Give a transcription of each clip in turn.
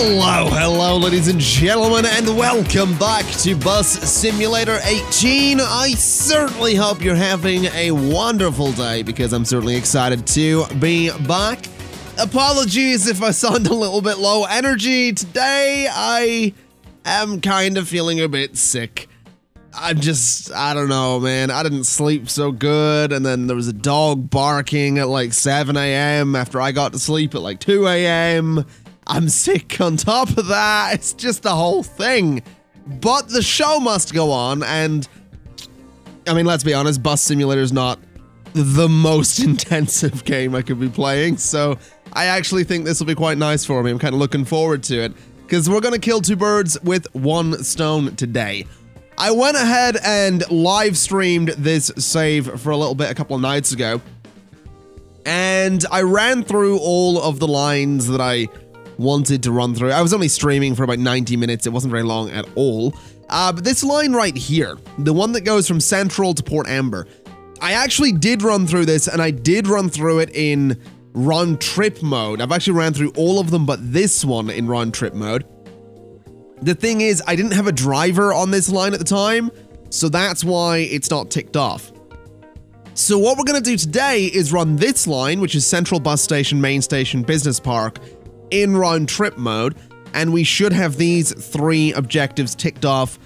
Hello, ladies and gentlemen, and welcome back to Bus Simulator 18. I certainly hope you're having a wonderful day, because I'm certainly excited to be back. Apologies if I sound a little bit low energy. Today, I am kind of feeling a bit sick. I don't know, man. I didn't sleep so good, and then there was a dog barking at like 7 a.m. after I got to sleep at like 2 a.m. I'm sick on top of that. It's just the whole thing. But the show must go on, and I mean, let's be honest, Bus Simulator is not the most intensive game I could be playing, so I actually think this will be quite nice for me. I'm kind of looking forward to it, because we're going to kill two birds with one stone today. I went ahead and live streamed this save for a little bit a couple of nights ago, and I ran through all of the lines that I wanted to run through. I was only streaming for about 90 minutes. It wasn't very long at all. But this line right here, the one that goes from Central to Port Amber, I actually did run through this, and I did run through it in round trip mode. I've actually ran through all of them but this one in round trip mode. The thing is, I didn't have a driver on this line at the time, so that's why it's not ticked off. So what we're going to do today is run this line, which is Central Bus Station, Main Station, Business Park, in round trip mode, and we should have these three objectives ticked off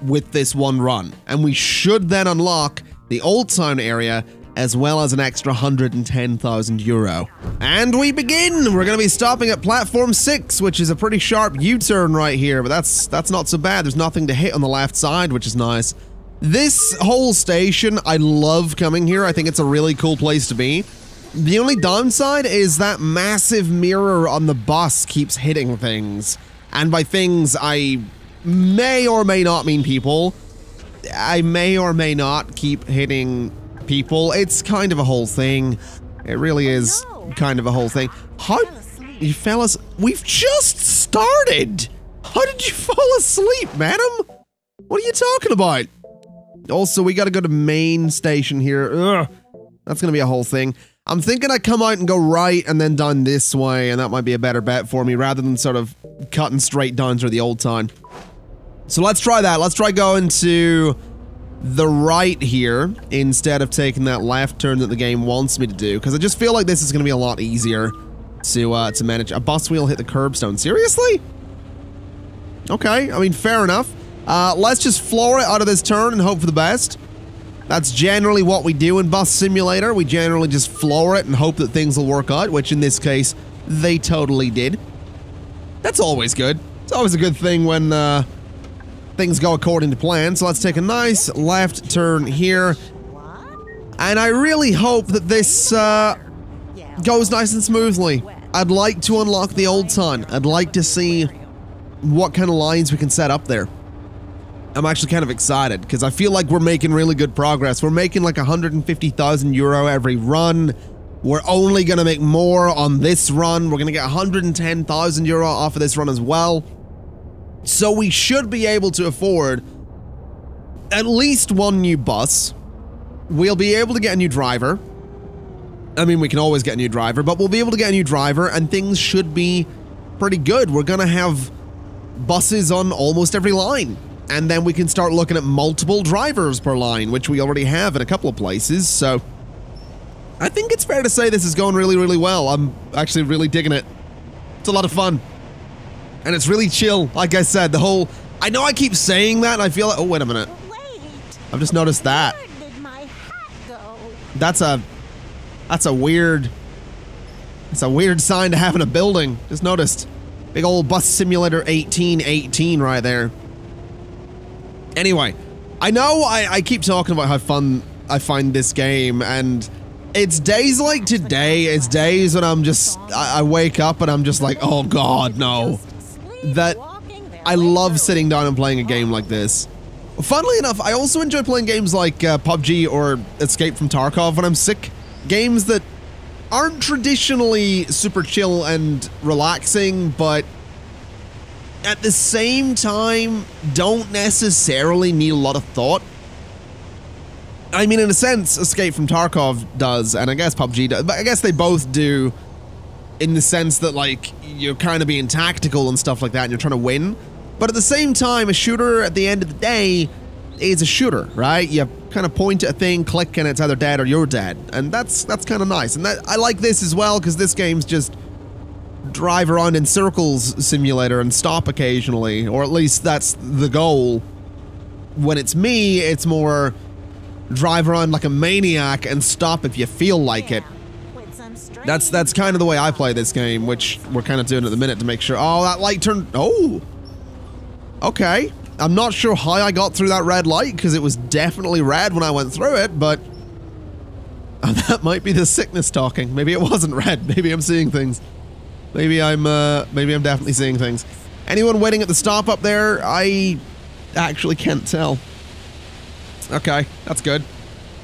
with this one run. And we should then unlock the Old Town area, as well as an extra 110,000 euro. And we begin! We're gonna be stopping at platform 6, which is a pretty sharp U-turn right here, but that's not so bad. There's nothing to hit on the left side, which is nice. This whole station, I love coming here. I think it's a really cool place to be. The only downside is that massive mirror on the bus keeps hitting things. And by things, I may or may not mean people. I may or may not keep hitting people. It's kind of a whole thing. It really is kind of a whole thing. How, you fellas, we've just started. How did you fall asleep, madam? What are you talking about? Also, we gotta go to main station here. Ugh, that's gonna be a whole thing. I'm thinking I come out and go right and then down this way, and that might be a better bet for me rather than sort of cutting straight down through the Old Town. So let's try that. Let's try going to the right here instead of taking that left turn that the game wants me to do, because I just feel like this is going to be a lot easier to manage. A bus wheel hit the curbstone. Seriously? Okay, I mean, fair enough. Let's just floor it out of this turn and hope for the best. That's generally what we do in Bus Simulator. We generally just floor it and hope that things will work out, which in this case, they totally did. That's always good. It's always a good thing when things go according to plan. So let's take a nice left turn here. And I really hope that this goes nice and smoothly. I'd like to unlock the Old Town. I'd like to see what kind of lines we can set up there. I'm actually kind of excited, because I feel like we're making really good progress. We're making like 150,000 euro every run. We're only going to make more on this run. We're going to get 110,000 euro off of this run as well. So we should be able to afford at least one new bus. We'll be able to get a new driver. I mean, we can always get a new driver, but we'll be able to get a new driver, and things should be pretty good. We're going to have buses on almost every line. And then we can start looking at multiple drivers per line, which we already have in a couple of places, so I think it's fair to say this is going really, really well. I'm actually really digging it. It's a lot of fun. And it's really chill, like I said, the whole... I know I keep saying that, and I feel like... Oh, wait a minute. I've just noticed that. That's a weird... It's a weird sign to have in a building. Just noticed. Big old Bus Simulator 1818 right there. Anyway, I know I keep talking about how fun I find this game, and it's days like today, it's days when I'm just, I wake up and I'm just like, oh god, no. That I love sitting down and playing a game like this. Funnily enough, I also enjoy playing games like PUBG or Escape from Tarkov when I'm sick. Games that aren't traditionally super chill and relaxing, but at the same time, don't necessarily need a lot of thought. I mean, in a sense, Escape from Tarkov does, and I guess PUBG does, but I guess they both do in the sense that, like, you're kind of being tactical and stuff like that, and you're trying to win. But at the same time, a shooter, at the end of the day, is a shooter, right? You kind of point at a thing, click, and it's either dead or you're dead. And that's kind of nice. And I like this as well, because this game's just drive around in circles simulator and stop occasionally, or at least that's the goal. When it's me, it's more drive around like a maniac and stop if you feel like it. That's kind of the way I play this game, which we're kind of doing at the minute to make sure. Oh, that light turned. Oh, okay. I'm not sure how I got through that red light, because it was definitely red when I went through it, but that might be the sickness talking. Maybe it wasn't red. Maybe I'm seeing things. Maybe I'm definitely seeing things. Anyone waiting at the stop up there? I actually can't tell. Okay, that's good.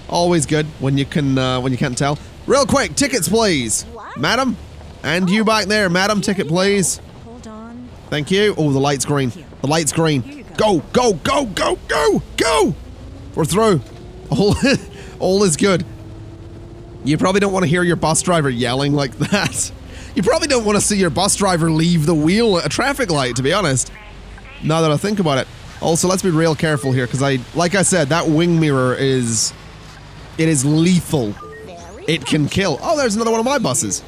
Always good when you can't tell. Real quick, tickets, please. What? Madam? And you back there, madam, ticket, please. Hold on. Thank you. Oh, the light's green. The light's green. Go, go, go, go, go, go! We're through. All is good. You probably don't want to hear your bus driver yelling like that. You probably don't want to see your bus driver leave the wheel at a traffic light, to be honest. Now that I think about it. Also, let's be real careful here, because like I said, that wing mirror is lethal. It can kill. Oh, there's another one of my buses.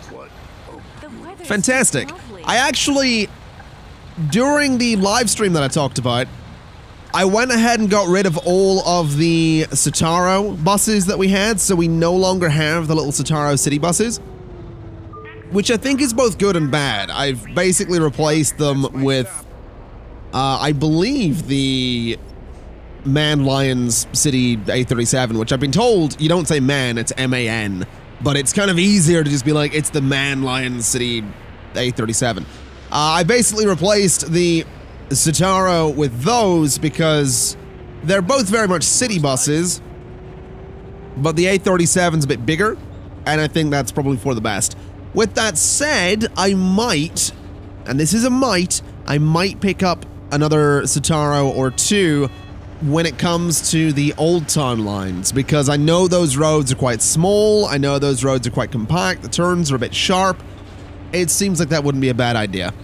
Fantastic. I actually, during the live stream that I talked about, I went ahead and got rid of all of the Sataro buses that we had, so we no longer have the little Sataro city buses, which I think is both good and bad. I've basically replaced them with, I believe, the Man Lions City A37, which I've been told you don't say man, it's M-A-N, but it's kind of easier to just be like, it's the Man Lions City A37. I basically replaced the Sataro with those because they're both very much city buses, but the A37's a bit bigger, and I think that's probably for the best. With that said, I might, and this is a might, I might pick up another Sataro or two when it comes to the old town lines, because I know those roads are quite small, I know those roads are quite compact, the turns are a bit sharp. It seems like that wouldn't be a bad idea,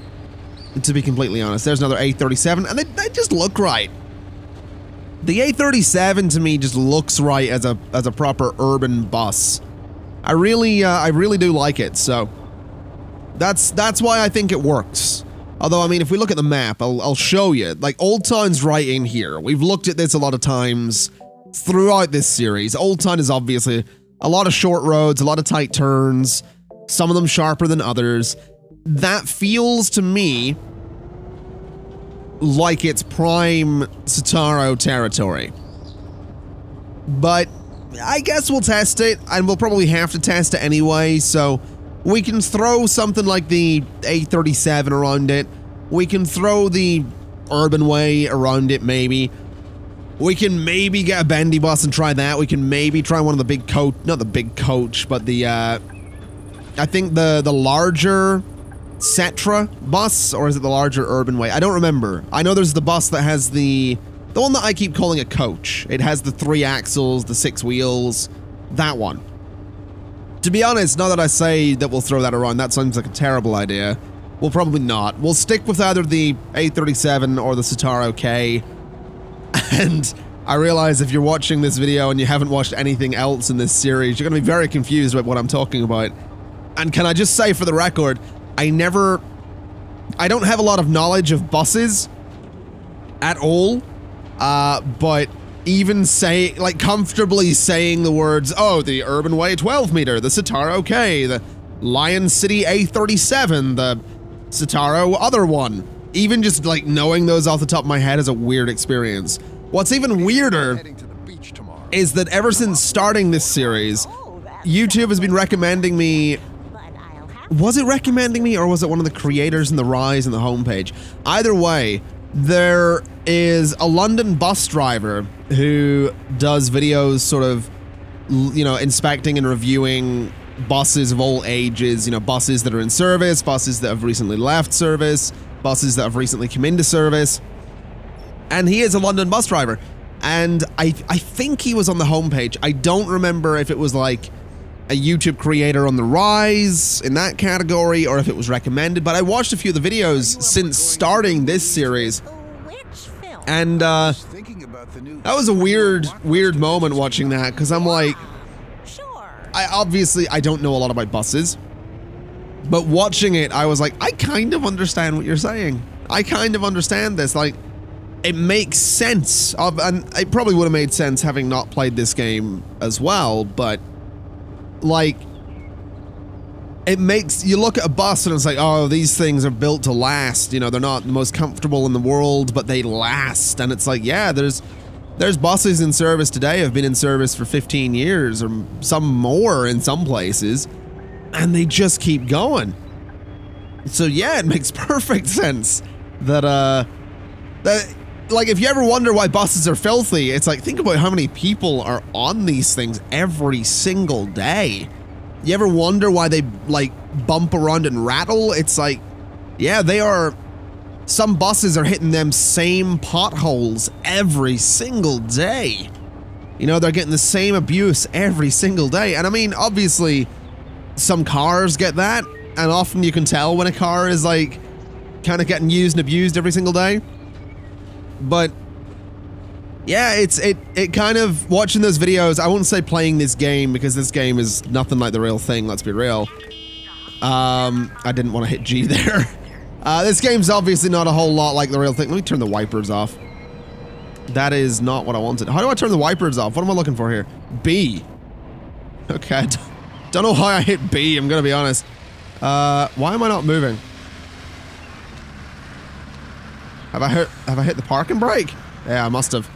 to be completely honest. There's another A37, and they just look right. The A37 to me just looks right as a proper urban bus. I really do like it, so that's why I think it works. Although, I mean, if we look at the map, I'll show you. Like, Old Town's right in here. We've looked at this a lot of times throughout this series. Old Town is obviously a lot of short roads, a lot of tight turns, some of them sharper than others. That feels to me like it's prime Sataro territory. But I guess we'll test it, and we'll probably have to test it anyway, so we can throw something like the A37 around it. We can throw the Urban Way around it, maybe. We can maybe get a bendy bus and try that. We can maybe try one of the big coach, not the big coach, but the, I think the larger Cetra bus, or is it the larger Urban Way? I don't remember. I know there's the bus that has the one that I keep calling a coach. It has the 3 axles, the 6 wheels, that one. To be honest, now that I say that we'll throw that around, that sounds like a terrible idea. We'll probably not. We'll stick with either the A37 or the Sataro K. And I realize if you're watching this video and you haven't watched anything else in this series, you're going to be very confused about what I'm talking about. And can I just say for the record, I don't have a lot of knowledge of buses at all, but even comfortably saying the words, oh, the Urban Way 12 meter, the Sataro K, the Lion City A37, the Sataro other one. Even just like knowing those off the top of my head is a weird experience. What's even weirder is that ever since starting this series, YouTube has been recommending me. Was it recommending me, or was it one of the creators in the Rise and the homepage? Either way, there is a London bus driver who does videos sort of, you know, inspecting and reviewing buses of all ages, you know, buses that are in service, buses that have recently left service, buses that have recently come into service. And he is a London bus driver. And I think he was on the homepage. I don't remember if it was like a YouTube creator on the rise in that category, or if it was recommended, but I watched a few of the videos since starting this series, and that was a weird moment watching that, because I'm like, I don't know a lot about buses, but watching it, I was like, I kind of understand what you're saying. I kind of understand this. Like, it makes sense, and it probably would have made sense having not played this game as well, but like, it makes you look at a bus and it's like, oh, these things are built to last. You know, they're not the most comfortable in the world, but they last. And it's like, yeah, there's buses in service today, have been in service for 15 years or some more in some places, and they just keep going. So yeah, it makes perfect sense that like, if you ever wonder why buses are filthy, it's like, think about how many people are on these things every single day. You ever wonder why they, like, bump around and rattle? It's like, yeah, some buses are hitting them same potholes every single day. You know, they're getting the same abuse every single day. And I mean, obviously, some cars get that, and often you can tell when a car is, like, kind of getting used and abused every single day. But yeah, it kind of, watching those videos, I won't say playing this game, because this game is nothing like the real thing, let's be real. I didn't want to hit G there. This game's obviously not a whole lot like the real thing. Let me turn the wipers off. That is not what I wanted. How do I turn the wipers off? What am I looking for here? B. Okay, don't know how I hit B, I'm gonna be honest. Why am I not moving? Have I hit the parking brake? Yeah, I must have.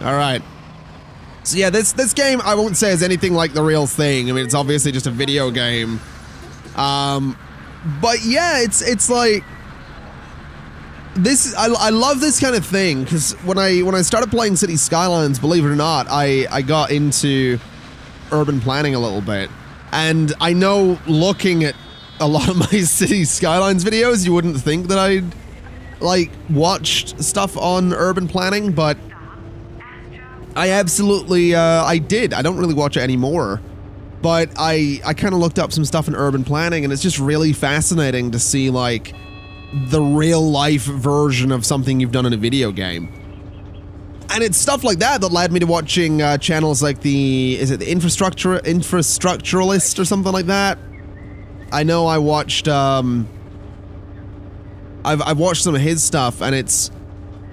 Alright. So yeah, this game I won't say is anything like the real thing. I mean, it's obviously just a video game. But yeah, it's like this. I love this kind of thing, because when I started playing City Skylines, believe it or not, I got into urban planning a little bit. And I know, looking at a lot of my City Skylines videos, you wouldn't think that I'd like watched stuff on urban planning, but I absolutely I did. I don't really watch it anymore, but I kind of looked up some stuff in urban planning, and it's just really fascinating to see like the real life version of something you've done in a video game. And it's stuff like that that led me to watching channels like is it the Infrastructuralist or something like that? I know I watched I've watched some of his stuff, and it's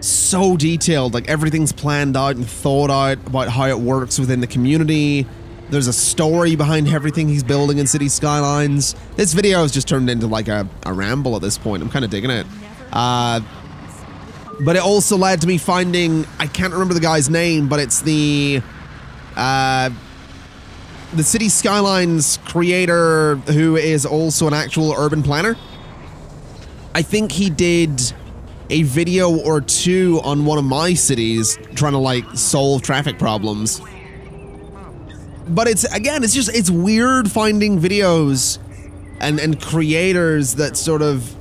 so detailed. Like, everything's planned out and thought out about how it works within the community. There's a story behind everything he's building in City Skylines. This video has just turned into like a ramble at this point. I'm kind of digging it. But it also led to me finding, I can't remember the guy's name, but it's the City Skylines creator who is also an actual urban planner. I think he did a video or two on one of my cities trying to like solve traffic problems. But it's weird finding videos and creators that sort of,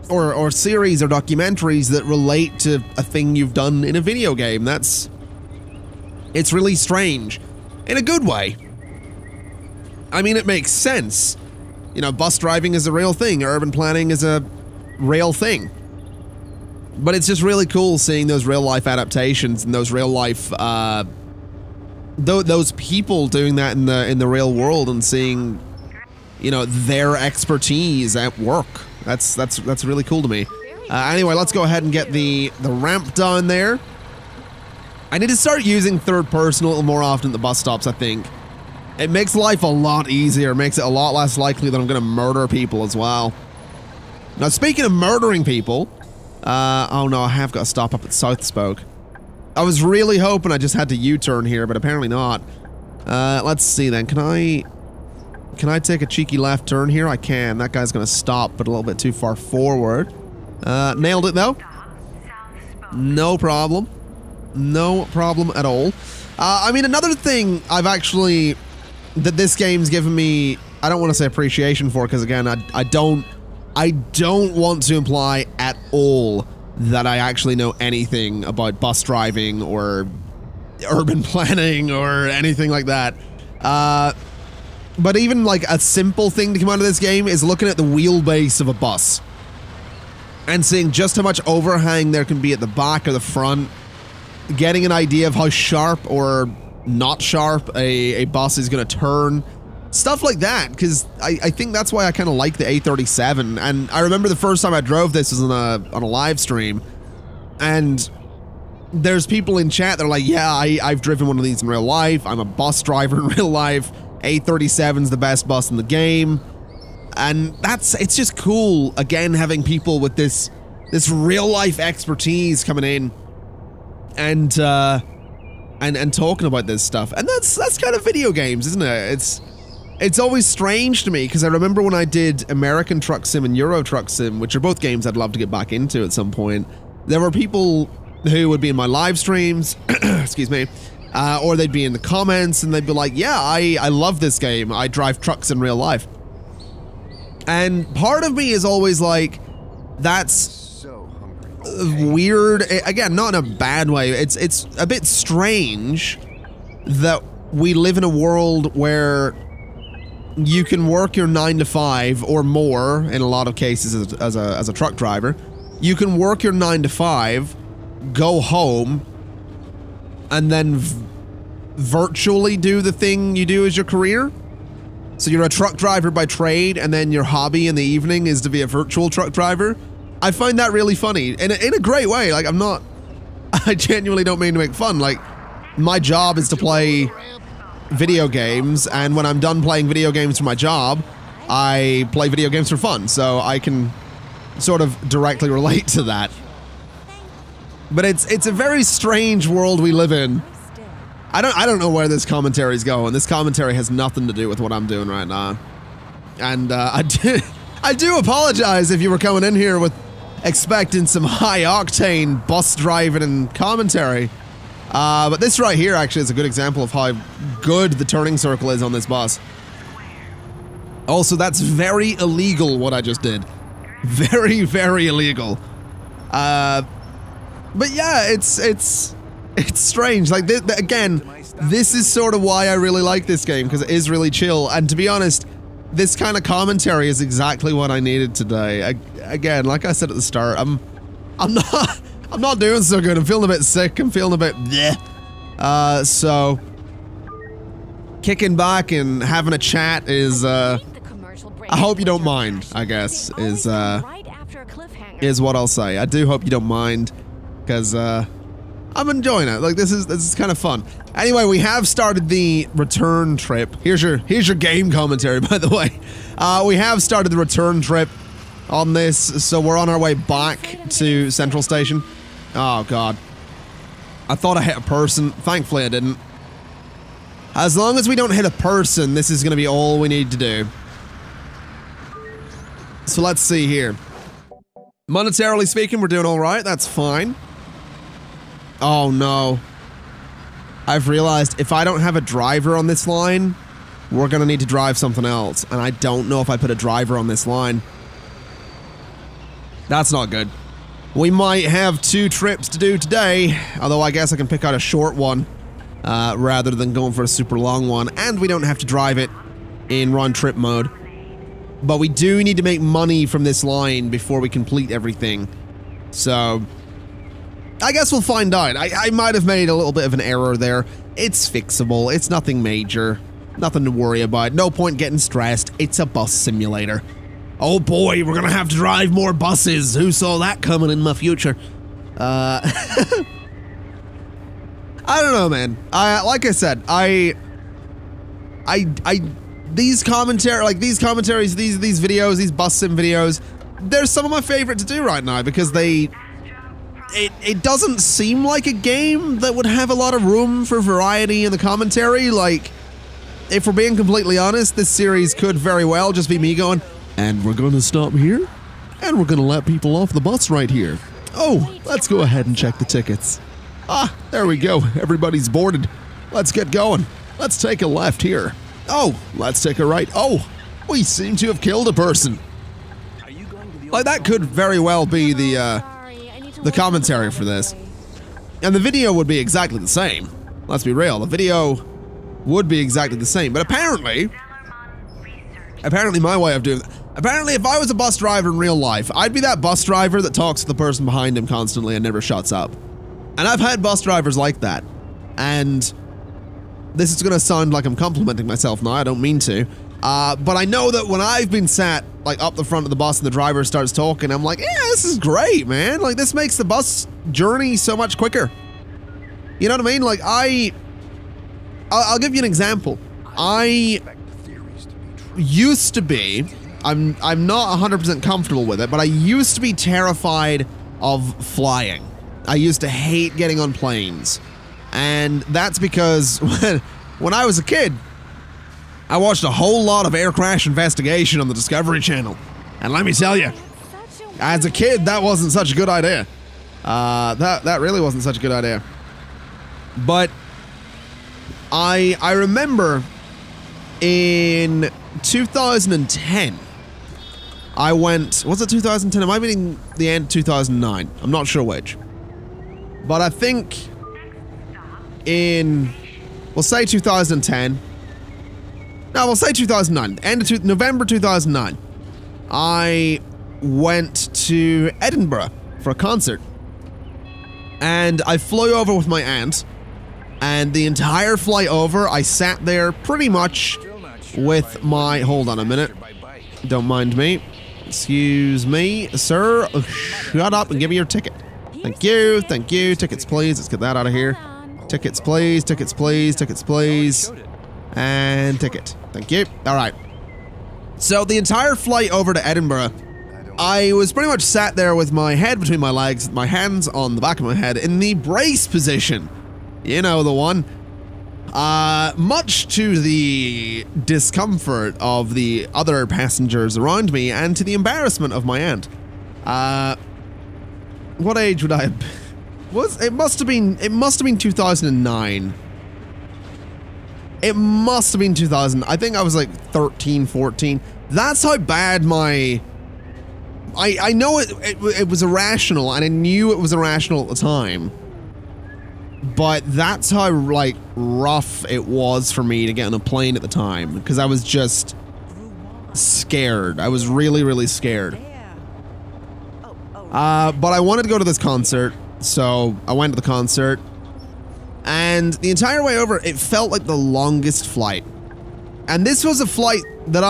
or series or documentaries that relate to a thing you've done in a video game. It's really strange in a good way. I mean, it makes sense. You know, bus driving is a real thing. Urban planning is a real thing. But it's just really cool seeing those real life adaptations and those real life those people doing that in the real world, and seeing, you know, their expertise at work. That's really cool to me. Anyway, let's go ahead and get the ramp down there. I need to start using third person a little more often at the bus stops, I think. It makes life a lot easier, makes it a lot less likely that I'm gonna murder people as well. Now, speaking of murdering people, oh no, I have got to stop up at South Spoke. I was really hoping I just had to U-turn here, but apparently not. Let's see then, can I take a cheeky left turn here? I can. That guy's gonna stop, but a little bit too far forward. Nailed it though. No problem. No problem at all. I mean, another thing that this game's given me, I don't want to say appreciation for, because again, I don't want to imply at all that I actually know anything about bus driving or urban planning or anything like that. But even like a simple thing to come out of this game is looking at the wheelbase of a bus and seeing just how much overhang there can be at the back or the front, getting an idea of how sharp or not sharp a bus is going to turn, stuff like that, because I think that's why I kind of like the A37. And I remember the first time I drove this was on a live stream, and there's people in chat that are like, yeah, I've driven one of these in real life, I'm a bus driver in real life, A37's the best bus in the game. And it's just cool, again, having people with this real life expertise coming in and talking about this stuff. And that's kind of video games, isn't it? It's always strange to me, because I remember when I did American Truck Sim and Euro Truck Sim, which are both games I'd love to get back into at some point, there were people who would be in my live streams, excuse me, or they'd be in the comments and they'd be like, yeah, I love this game, I drive trucks in real life. And part of me is always like, that's so weird. Again, not in a bad way. It's a bit strange that we live in a world where you can work your 9 to 5 or more in a lot of cases as a truck driver. You can work your 9 to 5, go home, and then virtually do the thing you do as your career. So you're a truck driver by trade, and then your hobby in the evening is to be a virtual truck driver. I find that really funny, in a great way. Like, I genuinely don't mean to make fun. Like, my job is to play video games, and when I'm done playing video games for my job, I play video games for fun. So I can sort of directly relate to that. But it's a very strange world we live in. I don't know where this commentary is going. This commentary has nothing to do with what I'm doing right now. And I do apologize if you were coming in here with expecting some high-octane bus driving and commentary. But this right here actually is a good example of how good the turning circle is on this bus. Also, that's very illegal what I just did. Very, very illegal. But yeah, it's strange. Like, again, this is sort of why I really like this game, because it is really chill. And to be honest, this kind of commentary is exactly what I needed today. Again, like I said at the start, I'm not doing so good. I'm feeling a bit sick. I'm feeling a bit bleh. So kicking back and having a chat is I hope you don't mind, I guess, is what I'll say. I do hope you don't mind, because I'm enjoying it. Like, this is kind of fun. Anyway, we have started the return trip. Here's your game commentary, by the way. We have started the return trip on this, so we're on our way back to Central Station. Oh god. I thought I hit a person. Thankfully I didn't. As long as we don't hit a person, this is going to be all we need to do. So let's see here. Monetarily speaking, we're doing alright. That's fine. Oh no. I've realized if I don't have a driver on this line, we're gonna need to drive something else. And I don't know if I put a driver on this line. That's not good. We might have 2 trips to do today, although I guess I can pick out a short one rather than going for a super long one. And we don't have to drive it in round trip mode. But we do need to make money from this line before we complete everything. So I guess we'll find out. I might have made a little bit of an error there. It's fixable. It's nothing major. Nothing to worry about. No point getting stressed. It's a bus simulator. Oh boy, we're gonna have to drive more buses. Who saw that coming in my future? I don't know, man. Like I said, these commentaries, these videos, these bus sim videos, they're some of my favorite to do right now, because it doesn't seem like a game that would have a lot of room for variety in the commentary. Like, if we're being completely honest, this series could very well just be me going, and we're gonna stop here, and we're gonna let people off the bus right here. Oh, let's go ahead and check the tickets. Ah, there we go. Everybody's boarded. Let's get going. Let's take a left here. Oh, let's take a right. Oh, we seem to have killed a person. Like, that could very well be the commentary for this. And the video would be exactly the same. Let's be real, the video would be exactly the same. But apparently, Apparently my way of doing that. Apparently if I was a bus driver in real life, I'd be that bus driver that talks to the person behind him constantly and never shuts up. And I've had bus drivers like that. And this is gonna sound like I'm complimenting myself now, I don't mean to. But I know that when I've been sat like up the front of the bus and the driver starts talking, I'm like, yeah, this is great, man. Like this makes the bus journey so much quicker. You know what I mean? Like I'll give you an example. I used to be, I'm not 100% comfortable with it, but I used to be terrified of flying. I used to hate getting on planes. And that's because when I was a kid, I watched a whole lot of air crash investigation on the Discovery Channel. And let me tell you, as a kid, that wasn't such a good idea. That really wasn't such a good idea. But I remember in 2010, I went, was it 2010? It might be in the end of 2009. I'm not sure which. But I think in, we'll say 2010. No, we'll say 2009. End of November 2009. I went to Edinburgh for a concert. And I flew over with my aunt. And the entire flight over, I sat there pretty much with my... Hold on a minute. Don't mind me. Excuse me, sir. Shut up and give me your ticket. Thank you, thank you. Tickets, please. Let's get that out of here. Tickets, please. Tickets, please. Tickets, please. And ticket. Thank you. All right. So the entire flight over to Edinburgh, I was pretty much sat there with my head between my legs, my hands on the back of my head in the brace position. You know the one. Much to the discomfort of the other passengers around me and to the embarrassment of my aunt. What age would I have been? It must have been 2009. It must have been 2000. I think I was like 13, 14. That's how bad my... I know it was irrational, and I knew it was irrational at the time. But that's how, like, rough it was for me to get on a plane at the time. Because I was just scared. I was really, really scared. But I wanted to go to this concert, so I went to the concert. And the entire way over, it felt like the longest flight. And this was a flight that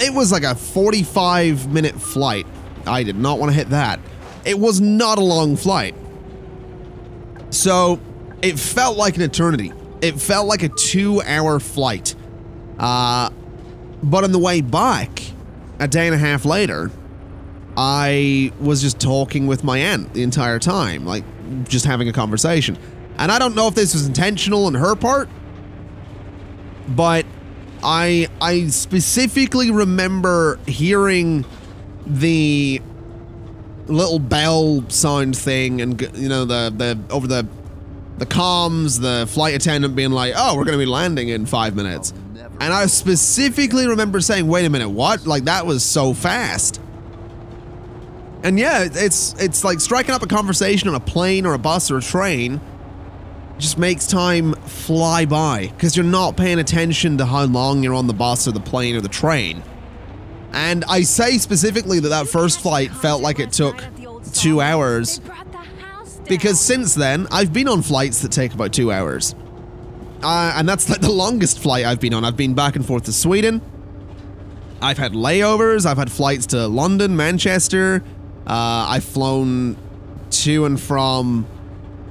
it was like a 45-minute flight. I did not want to hit that. It was not a long flight. So, it felt like an eternity. It felt like a 2-hour flight. But on the way back, a day and a half later, I was just talking with my aunt the entire time, like just having a conversation. And I don't know if this was intentional on her part, but I specifically remember hearing the little bell sound thing, and you know, the over the comms, the flight attendant being like, "Oh, we're going to be landing in 5 minutes." And I specifically remember saying, "Wait a minute, what? Like that was so fast." And yeah, it's like striking up a conversation on a plane or a bus or a train just makes time fly by because you're not paying attention to how long you're on the bus or the plane or the train. And I say specifically that first flight felt like it took 2 hours because since then I've been on flights that take about 2 hours. And that's like the longest flight I've been on. I've been back and forth to Sweden. I've had layovers. I've had flights to London, Manchester. I've flown to and from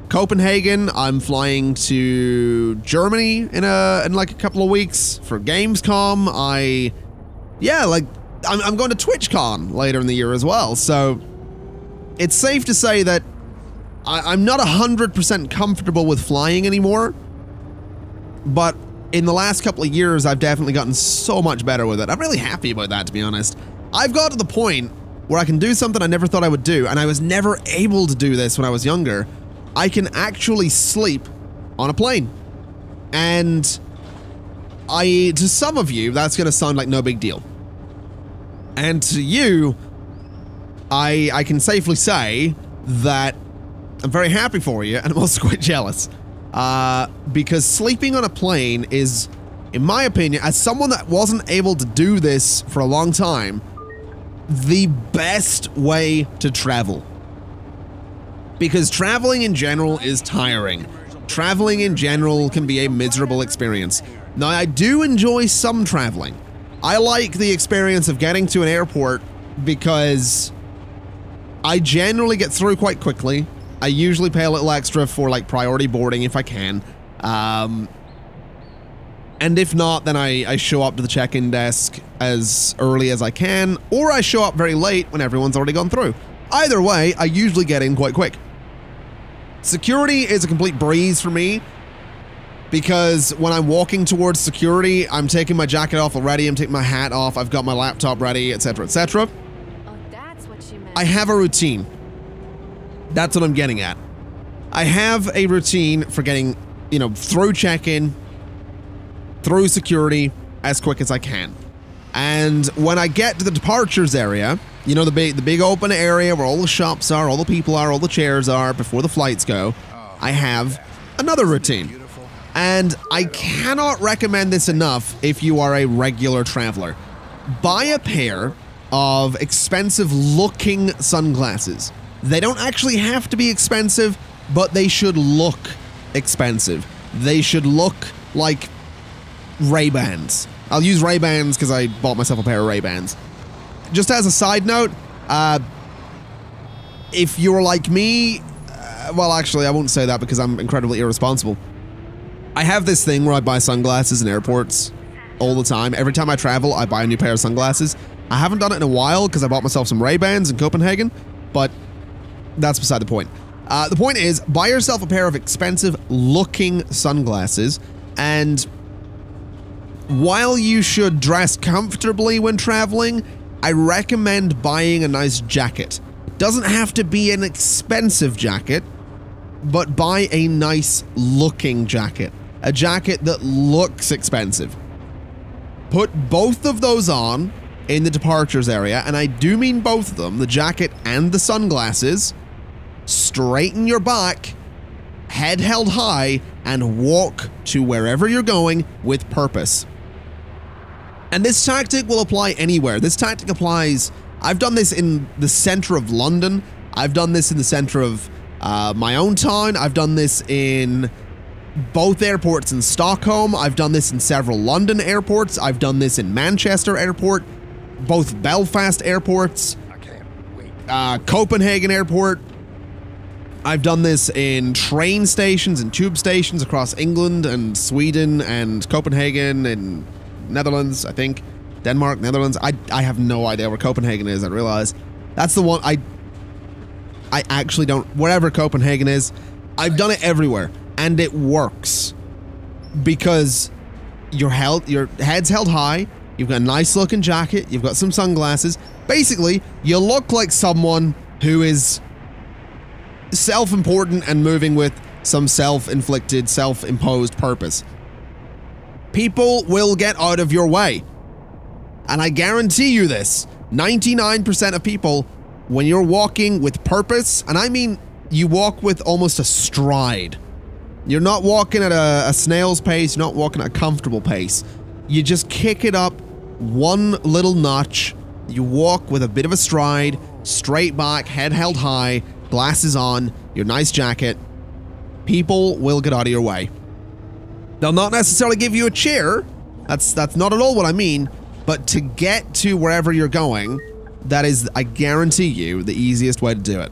Copenhagen. I'm flying to Germany in like a couple of weeks for Gamescom. I'm going to TwitchCon later in the year as well. So it's safe to say that I'm not 100% comfortable with flying anymore. But in the last couple of years, I've definitely gotten so much better with it. I'm really happy about that, to be honest. I've got to the point where I can do something I never thought I would do, and I was never able to do this when I was younger. I can actually sleep on a plane. And to some of you, that's going to sound like no big deal. And to you, I can safely say that I'm very happy for you, and I'm also quite jealous. Because sleeping on a plane is in my opinion, as someone that wasn't able to do this for a long time, the best way to travel. Because traveling in general is tiring. Traveling in general can be a miserable experience. Now, I do enjoy some traveling. I like the experience of getting to an airport because I generally get through quite quickly. I usually pay a little extra for like priority boarding if I can. And if not, then I show up to the check-in desk as early as I can, or I show up very late when everyone's already gone through. Either way, I usually get in quite quick. Security is a complete breeze for me because when I'm walking towards security, I'm taking my jacket off already, I'm taking my hat off, I've got my laptop ready, etc., etc. Oh, that's what she meant. I have a routine. That's what I'm getting at. I have a routine for getting, you know, through check-in, through security as quick as I can. And when I get to the departures area, you know, the big open area where all the shops are, all the people are, all the chairs are before the flights go, I have another routine. And I cannot recommend this enough if you are a regular traveler. Buy a pair of expensive looking sunglasses. They don't actually have to be expensive, but they should look expensive. They should look like Ray-Bans. I'll use Ray-Bans because I bought myself a pair of Ray-Bans. Just as a side note, if you're like me, well, actually, I won't say that because I'm incredibly irresponsible. I have this thing where I buy sunglasses in airports all the time. Every time I travel, I buy a new pair of sunglasses. I haven't done it in a while because I bought myself some Ray-Bans in Copenhagen, but that's beside the point. The point is, buy yourself a pair of expensive-looking sunglasses, and while you should dress comfortably when traveling, I recommend buying a nice jacket. It doesn't have to be an expensive jacket, but buy a nice looking jacket. A jacket that looks expensive. Put both of those on in the departures area, and I do mean both of them, the jacket and the sunglasses. Straighten your back, head held high, and walk to wherever you're going with purpose. And this tactic will apply anywhere. This tactic applies, I've done this in the center of London. I've done this in the center of my own town. I've done this in both airports in Stockholm. I've done this in several London airports. I've done this in Manchester Airport, both Belfast airports, Copenhagen Airport. I've done this in train stations and tube stations across England and Sweden and Copenhagen and Netherlands, I think. Denmark, Netherlands. I have no idea where Copenhagen is, I realize. That's the one I actually don't, wherever Copenhagen is, I've done it everywhere, and it works. Because your head's held high, you've got a nice looking jacket, you've got some sunglasses. Basically, you look like someone who is self-important and moving with some self-inflicted, self-imposed purpose. People will get out of your way. And I guarantee you this, 99% of people, when you're walking with purpose, and I mean you walk with almost a stride. You're not walking at a snail's pace, you're not walking at a comfortable pace. You just kick it up one little notch, you walk with a bit of a stride, straight back, head held high, glasses on, your nice jacket. People will get out of your way. They'll not necessarily give you a cheer, that's not at all what I mean, but to get to wherever you're going, that is, I guarantee you, the easiest way to do it.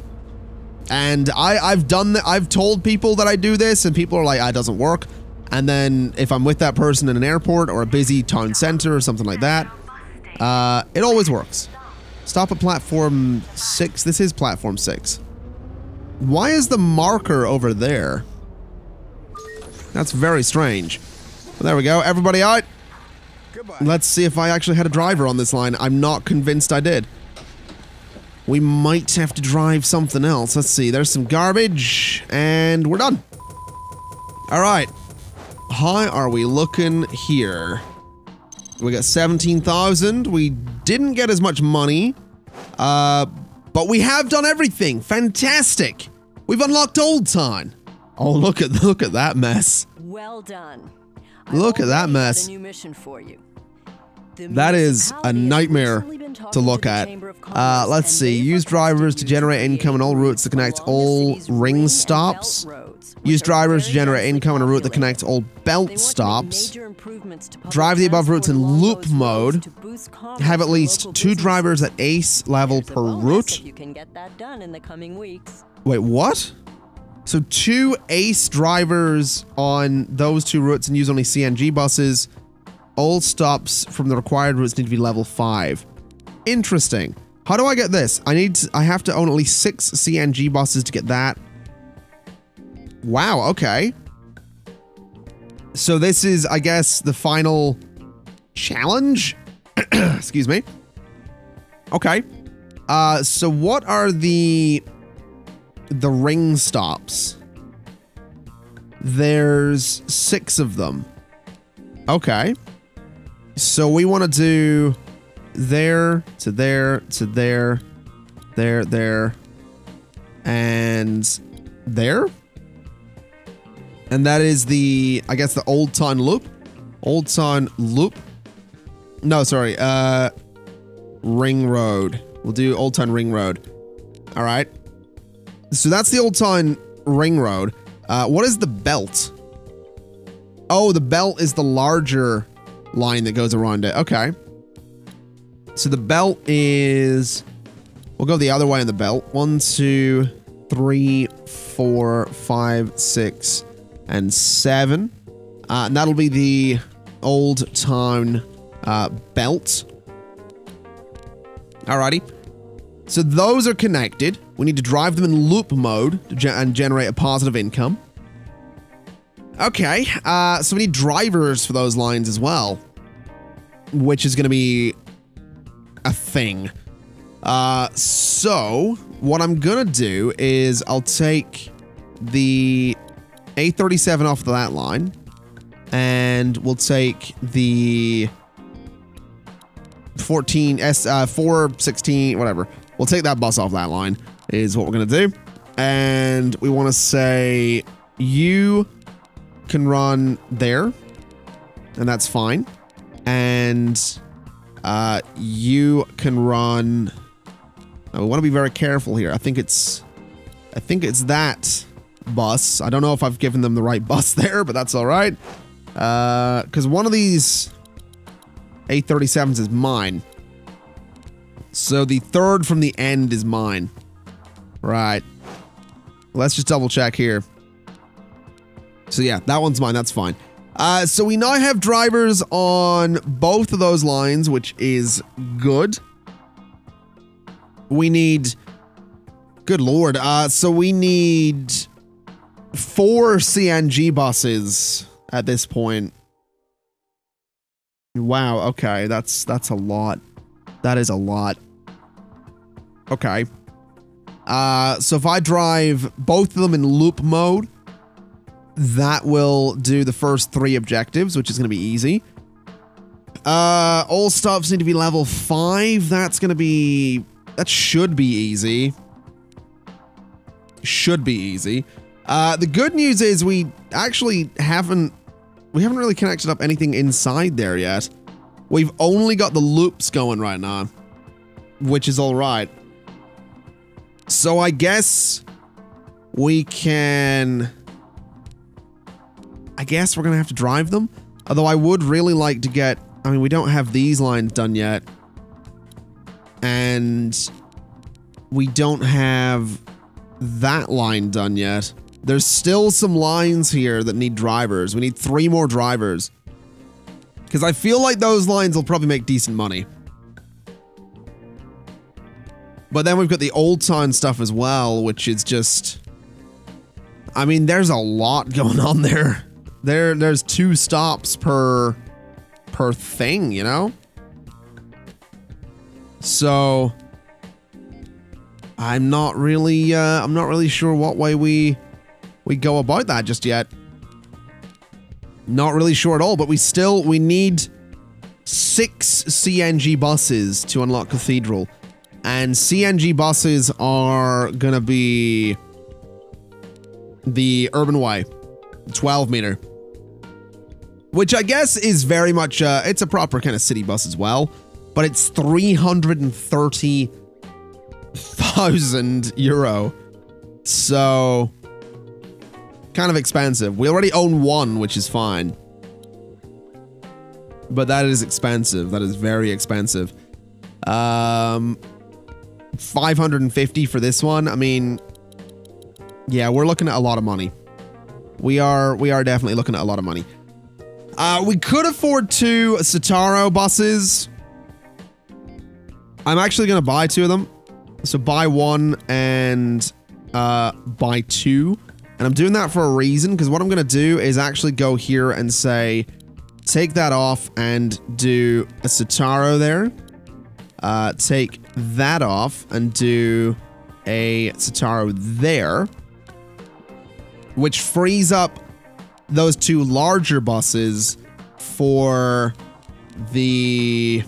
And I've done that. I've told people that I do this, and people are like, "Ah, it doesn't work." And then if I'm with that person in an airport or a busy town center or something like that, it always works. Stop at platform 6. This is platform 6. Why is the marker over there? That's very strange. Well, there we go. Everybody out. Goodbye. Let's see if I actually had a driver on this line. I'm not convinced I did. We might have to drive something else. Let's see. There's some garbage, and we're done. All right. How are we looking here? We got 17,000. We didn't get as much money, but we have done everything. Fantastic. We've unlocked Old Town. Oh, look at that mess. Well done. Look at that mess. A new mission for you. That is a nightmare to look at. Let's see. Use drivers to generate income on all routes that connect all ring stops. Use drivers to generate income on a route that connects all belt stops. Drive the above routes in loop mode. Have at least 2 drivers at ace level per route. Wait, what? So 2 ace drivers on those 2 routes and use only CNG buses. All stops from the required routes need to be level 5. Interesting. How do I get this? I have to own at least 6 CNG buses to get that. Wow, okay. So this is, I guess, the final challenge? Excuse me. Okay. So what are the ring stops? There's 6 of them. Okay. So we want to do there to there to there, there, and there. And that is the, I guess, the Old Town Loop. Old Town Loop. No, sorry. Ring Road. We'll do Old Town Ring Road. All right. So that's the Old Town Ring Road. What is the belt? Oh, the belt is the larger line that goes around it. Okay. So the belt is, we'll go the other way on the belt. 1, 2, 3, 4, 5, 6, and 7. And that'll be the Old Town belt. Alrighty. So those are connected. We need to drive them in loop mode and generate a positive income. Okay, so we need drivers for those lines as well, which is going to be a thing. So what I'm going to do is I'll take the A37 off of that line, and we'll take the 416, whatever. We'll take that bus off that line is what we're going to do. And we want to say you can run there, and that's fine. And you can run. I want to be very careful here. I think it's that bus. I don't know if I've given them the right bus there, but that's all right. Because one of these A37s is mine. So the third from the end is mine. Right. Let's just double check here. So yeah, that one's mine. That's fine. So we now have drivers on both of those lines, which is good. We need... Good lord. So we need 4 CNG buses at this point. Wow, okay. That's a lot. That is a lot. Okay. So if I drive both of them in loop mode, that will do the first 3 objectives, which is going to be easy. All stops need to be level 5. That's going to be... That should be easy. Should be easy. The good news is we actually haven't really connected up anything inside there yet. We've only got the loops going right now, which is all right. So I guess we can... I guess we're going to have to drive them. Although I would really like to get... I mean, we don't have these lines done yet. And we don't have that line done yet. There's still some lines here that need drivers. We need 3 more drivers. Because I feel like those lines will probably make decent money. But then we've got the Old Town stuff as well, which is just... I mean, there's a lot going on there. There's 2 stops per thing, you know? So I'm not really sure what way we go about that just yet. Not really sure at all, but we need 6 CNG buses to unlock Cathedral. And CNG buses are gonna be the Urban Way, 12 meter. which I guess is very much, it's a proper kind of city bus as well, but it's 330,000 euro. So, kind of expensive. We already own one, which is fine. But that is expensive. That is very expensive. 550 for this one. I mean, yeah, we're looking at a lot of money. We are definitely looking at a lot of money. We could afford 2 Citaro buses. I'm actually going to buy 2 of them. So buy 1 and buy 2. And I'm doing that for a reason, because what I'm going to do is actually go here and say, take that off and do a Citaro there. Take that off and do a Citaro there, which frees up those 2 larger buses for the,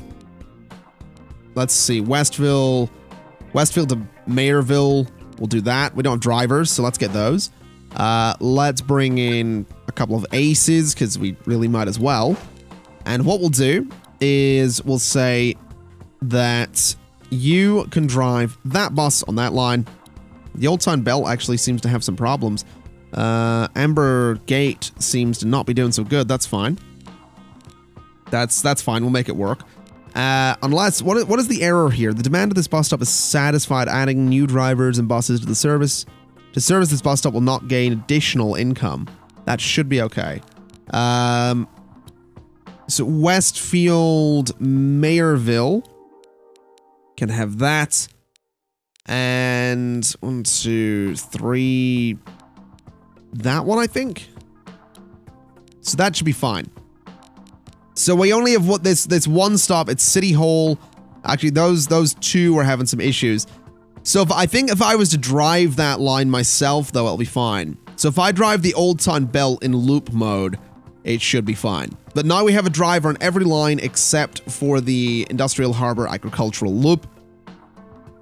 let's see, Westville to Mayorville. We'll do that. We don't have drivers, so let's get those. Let's bring in a couple of aces, because we really might as well. And what we'll do is we'll say that you can drive that bus on that line. The Old Town Belt actually seems to have some problems. Amber Gate seems to not be doing so good. That's fine. That's fine. We'll make it work. Unless, what is the error here? The demand of this bus stop is satisfied. Adding new drivers and buses to the service. To service this bus stop will not gain additional income. That should be okay. So Westfield, Mayorville can have that. And 1, 2, 3. That one, I think. So that should be fine. So we only have what this one stop. It's City Hall. Actually, those 2 are having some issues. So I think if I was to drive that line myself, though, it'll be fine. So if I drive the Old Town Belt in loop mode, it should be fine. But now we have a driver on every line except for the Industrial Harbor Agricultural Loop,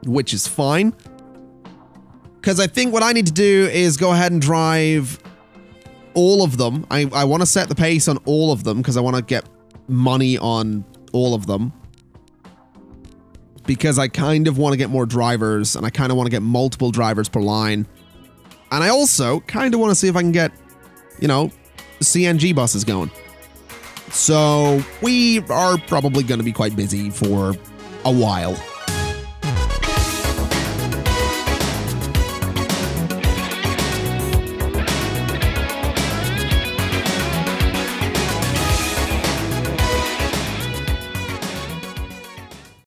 which is fine. Because I think what I need to do is go ahead and drive all of them. I want to set the pace on all of them because I want to get money on all of them. Because I kind of want to get more drivers, and I kind of want to get multiple drivers per line. And I also kind of want to see if I can get, you know, CNG buses going. So we are probably going to be quite busy for a while.